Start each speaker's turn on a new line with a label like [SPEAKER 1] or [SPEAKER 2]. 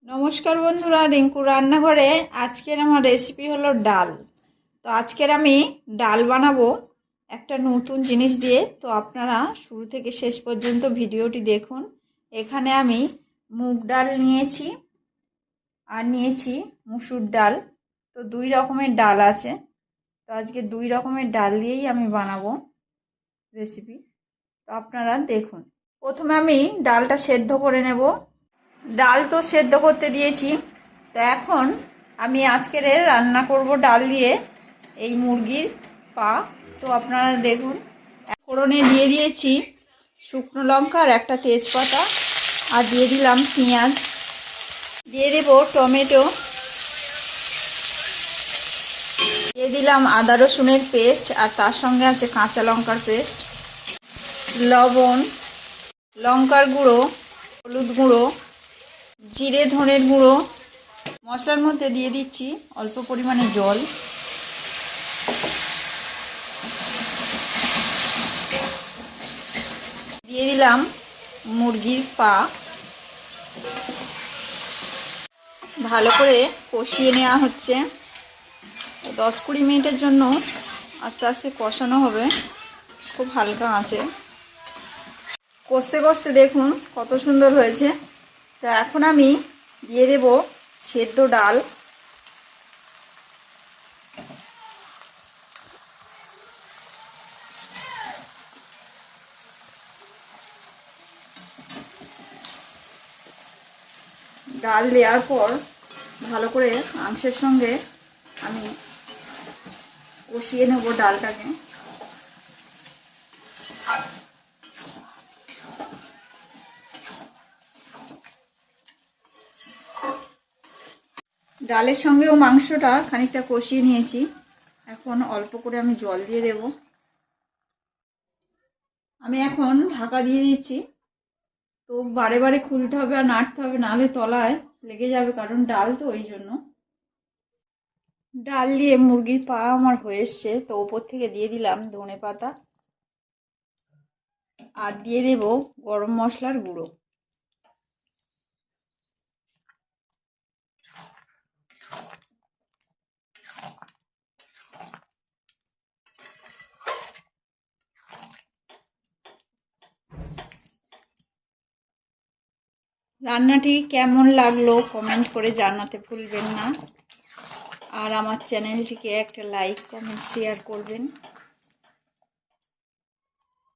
[SPEAKER 1] নমস্কার বন্ধুরা, রিঙ্কু রান্নাঘরে আজকের আমার রেসিপি হলো ডাল। তো আজকের আমি ডাল বানাবো একটা নতুন জিনিস দিয়ে। তো আপনারা শুরু থেকে শেষ পর্যন্ত ভিডিওটি দেখুন। এখানে আমি মুগ ডাল নিয়েছি আর নিয়েছি মুসুর ডাল। তো দুই রকমের ডাল আছে। তো আজকে দুই রকমের ডাল দিয়েই আমি বানাবো রেসিপি। তো আপনারা দেখুন। প্রথমে আমি ডালটা সেদ্ধ করে নেব। ডাল তো সেদ্ধ করতে দিয়েছি। তো এখন আমি আজকের রান্না করব ডাল দিয়ে এই মুরগির পা। তো আপনারা দেখুন, ফোড়নে দিয়ে দিয়েছি শুকনো লঙ্কা আর একটা তেজপাতা, আর দিয়ে দিলাম পেঁয়াজ, দিয়ে দেব টমেটো, দিয়ে দিলাম আদা রসুনের পেস্ট, আর তার সঙ্গে আছে কাঁচা লঙ্কার পেস্ট, লবণ, লঙ্কার গুঁড়ো, হলুদ গুঁড়ো, জিরে ধনের গুঁড়ো। মশলার মধ্যে দিয়ে দিচ্ছি অল্প পরিমাণে জল, দিয়ে দিলাম মুরগির পা। ভালো করে কষিয়ে নেওয়া হচ্ছে। 10-20 মিনিটের জন্য আস্তে আস্তে কষানো হবে, খুব হালকা আঁচে। কষতে কষতে দেখুন কত সুন্দর হয়েছে। তো এখন আমি দিয়ে দেব সেদ্ধ ডাল। ডাল দেওয়ার পর ভালো করে মাংসের সঙ্গে আমি কষিয়ে নেব ডালটাকে। ডালের সঙ্গেও মাংসটা খানিকটা কষিয়ে নিয়েছি। এখন অল্প করে আমি জল দিয়ে দেব। আমি এখন ঢাকা দিয়ে দিচ্ছি। তো বারে বারে খুলতে হবে আর নাড়তে হবে, নাহলে তলায় লেগে যাবে, কারণ ডাল তো ওই জন্য। ডাল দিয়ে মুরগির পা আমার হয়ে এসছে। তো ওপর থেকে দিয়ে দিলাম ধনেপাতা, আর দিয়ে দেব গরম মশলার গুঁড়ো। রান্নাটি কেমন লাগলো কমেন্ট করে জানাতে ভুলবেন না, আর আমার চ্যানেলটিকে একটা লাইক কমেন্ট শেয়ার করবেন।